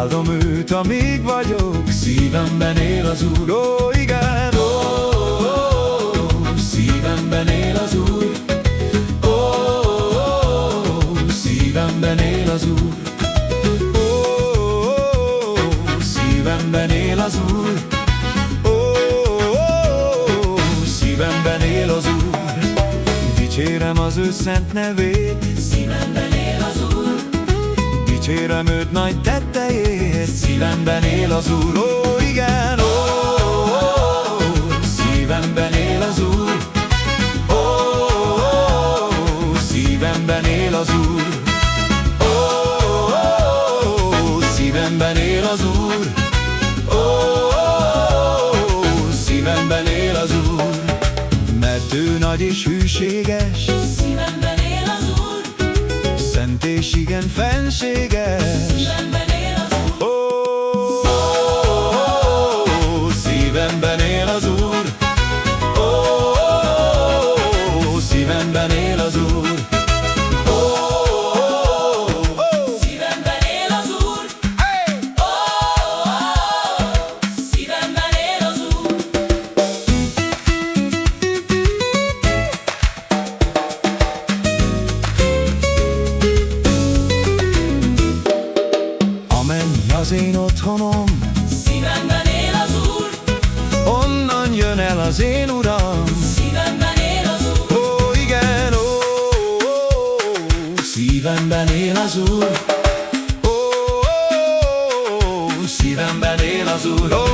Áldom őt, amíg vagyok, szívemben él az Úr. Ó, igen, ó, szívemben él az Úr. Ó, szívemben él az Úr. Ó, szívemben él az Úr. Ó, szívemben él az Úr. Dicsérem az ő szent nevét, Szívemben él az Úr. dicsérem őt nagy tetteiért, szívemben él az Úr. Ó, igen, ó, szívemben él az Úr. Ó, szívemben él az Úr. Ó, szívemben él az Úr. Ó, szívemben él az Úr. Mert ő nagy és hűséges, Szívemben él az Úr. szent és igen fenséges. Szívemben él az Úr. Ó, szívemben él az Úr. Ó, szívemben él az Úr. Ó, Szívemben él az Úr. Ó, szívemben él az Úr. a menny az én otthonom, Szívemben él az Úr. onnan jön el az én Uram. Szívemben él az Úr. Ó, igen, ó, szívemben él az Úr. Ó, szívemben él az Úr. Ó,